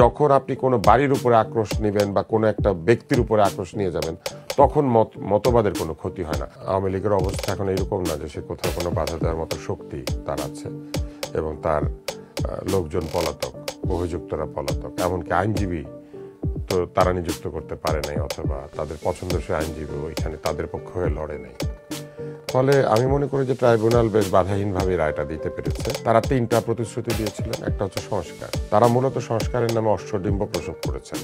যখন আপনি কোনো বাড়ির উপরে আক্রোশ নেবেন বা কোনো একটা ব্যক্তির উপরে আক্রোশ নিয়ে যাবেন, তখন মতবাদের কোনো ক্ষতি হয় না। আওয়ামী লীগের অবস্থা এখন এরকম না যে সে কোথাও কোনো বাধা দেওয়ার মতো শক্তি তার আছে এবং তার লোকজন পলাতক, অভিযুক্তরা পলাতক, এমনকি আইনজীবী তো তারা নিযুক্ত করতে পারে নাই, অথবা তাদের পছন্দসই আইনজীবী ওইখানে তাদের পক্ষে হয়ে লড়ে নাই। ফলে আমি মনে করি যে ট্রাইব্যুনাল বেশ বাধাহীনভাবে রায়টা দিতে পেরেছে। তারা 3টা প্রতিশ্রুতি দিয়েছিলেন। একটা হচ্ছে সংস্কার, তারা মূলত সংস্কারের নামে অশ্বডিম্ব প্রসব করেছেন।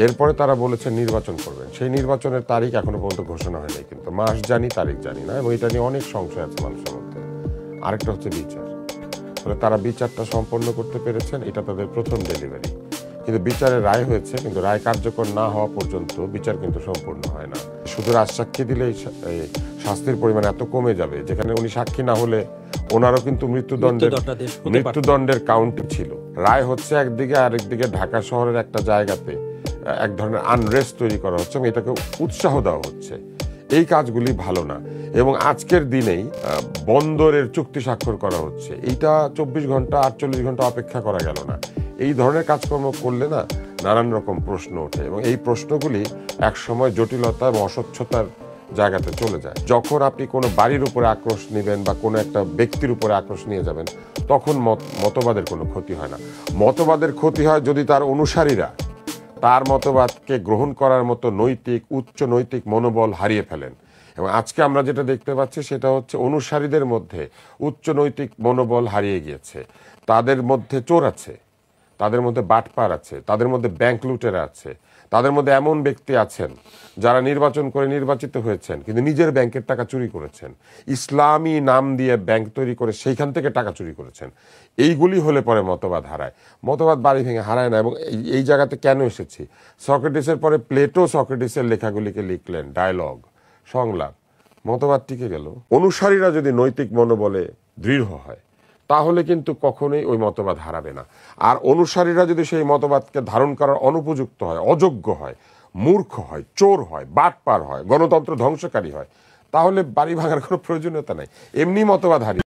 এরপরে তারা বলেছেন নির্বাচন করবেন, সেই নির্বাচনের তারিখ এখনো পর্যন্ত ঘোষণা হয়নি, কিন্তু মাস জানি তারিখ জানি না, এবং এটা নিয়ে অনেক সংশয় আছে মানুষের মধ্যে। আরেকটা হচ্ছে বিচার, ফলে তারা বিচারটা সম্পন্ন করতে পেরেছেন, এটা তাদের প্রথম ডেলিভারি। কিন্তু বিচারের রায় হয়েছে, কিন্তু রায় কার্যকর না হওয়া পর্যন্ত বিচার কিন্তু সম্পূর্ণ হয় না। শুধু রাজসাক্ষী দিলেই শাস্তির পরিমাণ এত কমে যাবে, যেখানে উনি সাক্ষী না হলে ওনারও কিন্তু মৃত্যুদণ্ডের কাউন্ট ছিল। রায় হচ্ছে একদিকে, আরেকদিকে ঢাকা শহরের একটা জায়গাতে এক ধরনের আনরেস্ট তৈরি করা হচ্ছে এবং এটাকে উৎসাহ দেওয়া হচ্ছে। এই কাজগুলি ভালো না। এবং আজকের দিনেই বন্দরের চুক্তি স্বাক্ষর করা হচ্ছে, এইটা 24 ঘন্টা 48 ঘন্টা অপেক্ষা করা গেল না। এই ধরনের কাজকর্ম করলে না নানান রকম প্রশ্ন ওঠে, এবং এই প্রশ্নগুলি একসময় জটিলতা এবং অস্বচ্ছতার জায়গাতে চলে যায়। যখন আপনি কোনো বাড়ির উপরে আক্রোশ নেবেন বা কোনো একটা ব্যক্তির উপরে আক্রোশ নিয়ে যাবেন, তখন মতবাদের কোনো ক্ষতি হয় না। মতবাদের ক্ষতি হয় যদি তার অনুসারীরা তার মতবাদকে গ্রহণ করার মতো উচ্চ নৈতিক মনোবল হারিয়ে ফেলেন। এবং আজকে আমরা যেটা দেখতে পাচ্ছি সেটা হচ্ছে অনুসারীদের মধ্যে উচ্চ নৈতিক মনোবল হারিয়ে গিয়েছে। তাদের মধ্যে চোর আছে, তাদের মধ্যে বাটপার আছে, তাদের মধ্যে ব্যাংক লুটেরা আছে, তাদের মধ্যে এমন ব্যক্তি আছেন যারা নির্বাচন করে নির্বাচিত হয়েছেন কিন্তু নিজের ব্যাংকের টাকা চুরি করেছেন, ইসলামী নাম দিয়ে ব্যাংক তৈরি করে সেইখান থেকে টাকা চুরি করেছেন। এইগুলি হলে পরে মতবাদ হারায়। মতবাদ বাড়ি ভেঙে হারায় না। এবং এই জায়গাতে কেন এসেছি, সক্রেটিসের পরে প্লেটো সক্রেটিসের লেখাগুলিকে লিখলেন, ডায়লগ, সংলাপ, মতবাদ টিকে গেল। অনুসারীরা যদি নৈতিক মনোবলে দৃঢ় হয় তাহলে কিন্তু কখনোই ওই মতবাদ হারাবে না। আর অনুসারীরা যদি সেই মতবাদকে ধারণ করার অনুপযুক্ত হয়, অযোগ্য হয়, মূর্খ হয়, চোর হয়, বাটপার হয়, গণতন্ত্র ধ্বংসকারী হয়, তাহলে বাড়ি ভাঙার কোনো প্রয়োজনীয়তা নাই। এমনি মতবাদ হারিয়ে